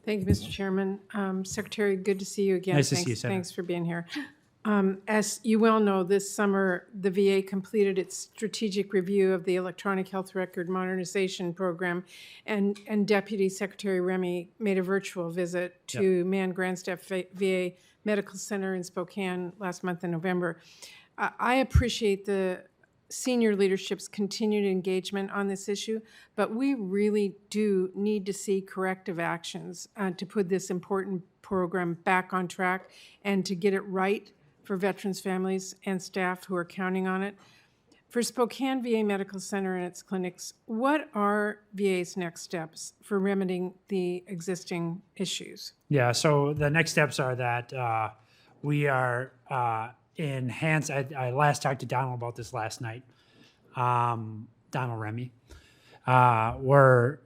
Thank you, Mr. Chairman. Secretary, good to see you again. Nice to see you, Senator. Thanks for being here. As you well know, this summer, the VA completed its strategic review of the Electronic Health Record Modernization Program, and Deputy Secretary Remy made a virtual visit to Mann Grandstaff VA Medical Center in Spokane last month in November. I appreciate the senior leadership's continued engagement on this issue, but we really do need to see corrective actions to put this important program back on track and to get it right for veterans' families and staff who are counting on it. For Spokane VA Medical Center and its clinics, what are VA's next steps for remedying the existing issues? Yeah, so the next steps are that we are enhanced. I last talked to Donald about this last night, Donald Remy. We're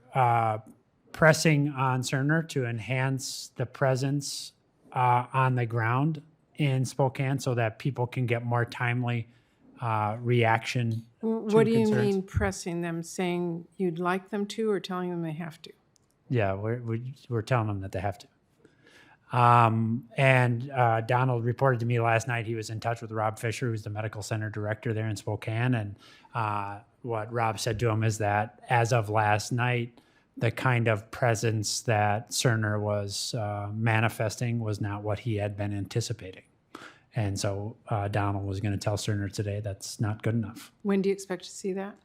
pressing on Cerner to enhance the presence on the ground in Spokane so that people can get more timely reaction. What do you concerns. mean pressing them, saying you'd like them to, or telling them they have to? Yeah, we're telling them that they have to. And Donald reported to me last night he was in touch with Rob Fisher, who's the medical center director there in Spokane. And what Rob said to him is that as of last night, the kind of presence that Cerner was manifesting was not what he had been anticipating. And so Donald was going to tell Cerner today that's not good enough. When do you expect to see that?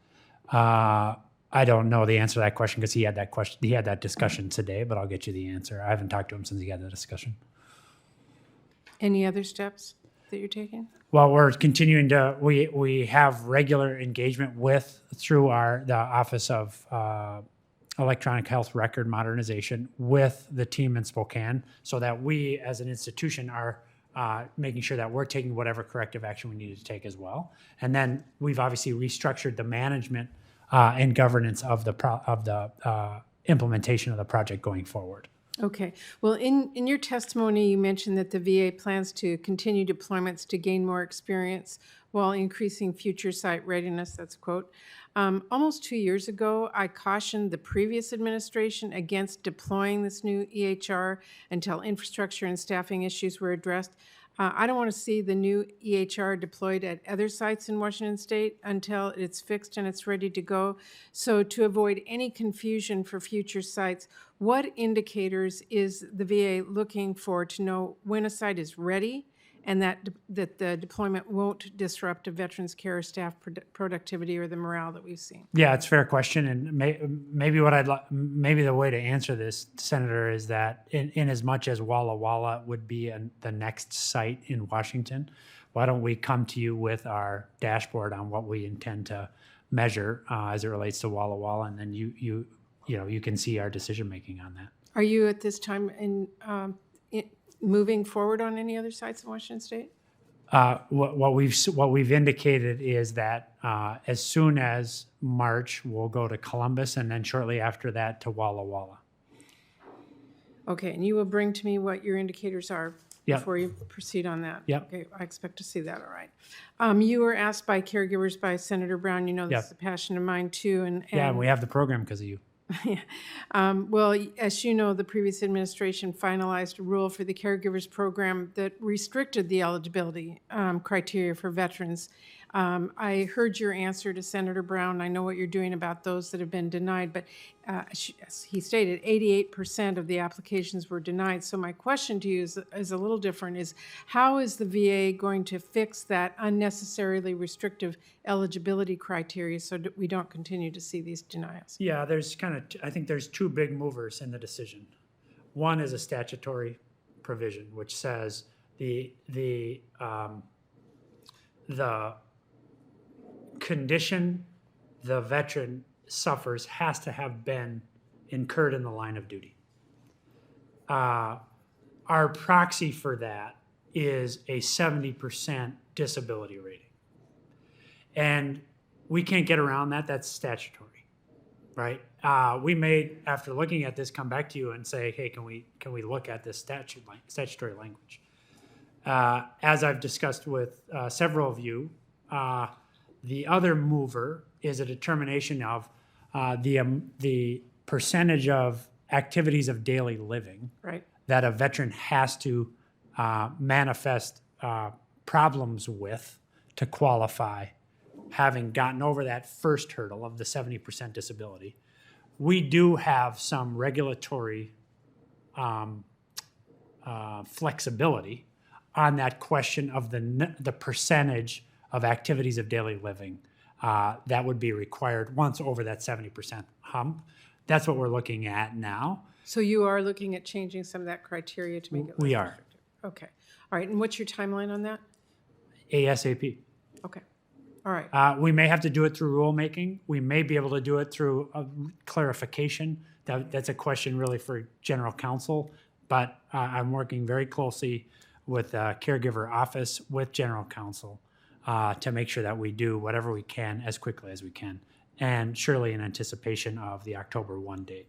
I don't know the answer to that question because he had that discussion today, but I'll get you the answer. I haven't talked to him since he had the discussion. Any other steps that you're taking? Well, we're continuing to, we have regular engagement through the Office of Electronic Health Record Modernization with the team in Spokane so that we as an institution are making sure that we're taking whatever corrective action we need to take as well. And then we've obviously restructured the management and governance of the implementation of the project going forward. Okay. Well, in your testimony, you mentioned that the VA plans to continue deployments to gain more experience while increasing future site readiness. That's a quote. Almost 2 years ago, I cautioned the previous administration against deploying this new EHR until infrastructure and staffing issues were addressed. I don't want to see the new EHR deployed at other sites in Washington State until it's fixed and it's ready to go. So to avoid any confusion for future sites, what indicators is the VA looking for to know when a site is ready and that the deployment won't disrupt a veterans care or staff productivity or the morale that we've seen? Yeah, it's a fair question, and maybe maybe the way to answer this, Senator, is that in as much as Walla Walla would be the next site in Washington, why don't we come to you with our dashboard on what we intend to measure as it relates to Walla Walla, and then you can see our decision making on that. Are you at this time moving forward on any other sites in Washington State? What we've indicated is that as soon as March, we'll go to Columbus, and then shortly after that to Walla Walla. Okay, and you will bring to me what your indicators are before you proceed on that? Yep. Okay, I expect to see that, all right. You were asked by caregivers by Senator Brown, you know this is a passion of mine too. And we have the program because of you. Well, as you know, the previous administration finalized a rule for the caregivers program that restricted the eligibility criteria for veterans. I heard your answer to Senator Brown. I know what you're doing about those that have been denied, but as he stated, 88% of the applications were denied. So my question to you is a little different, is how is the VA going to fix that unnecessarily restrictive eligibility criteria so that we don't continue to see these denials? Yeah, I think there's two big movers in the decision. One is a statutory provision, which says the condition the veteran suffers has to have been incurred in the line of duty. Our proxy for that is a 70% disability rating. And we can't get around that. That's statutory, right? We may, after looking at this, come back to you and say, hey, can we look at this statutory language? As I've discussed with several of you, the other mover is a determination of the percentage of activities of daily living Right. that a veteran has to manifest problems with to qualify, having gotten over that first hurdle of the 70% disability. We do have some regulatory flexibility on that question of the percentage of activities of daily living that would be required once over that 70% hump. That's what we're looking at now. So you are looking at changing some of that criteria to make it less We are. restrictive? Okay. All right. And what's your timeline on that? ASAP. Okay. All right. We may have to do it through rulemaking. We may be able to do it through a clarification. That's a question really for general counsel, but I'm working very closely with the caregiver office, with general counsel, to make sure that we do whatever we can as quickly as we can, and surely in anticipation of the October 1 date.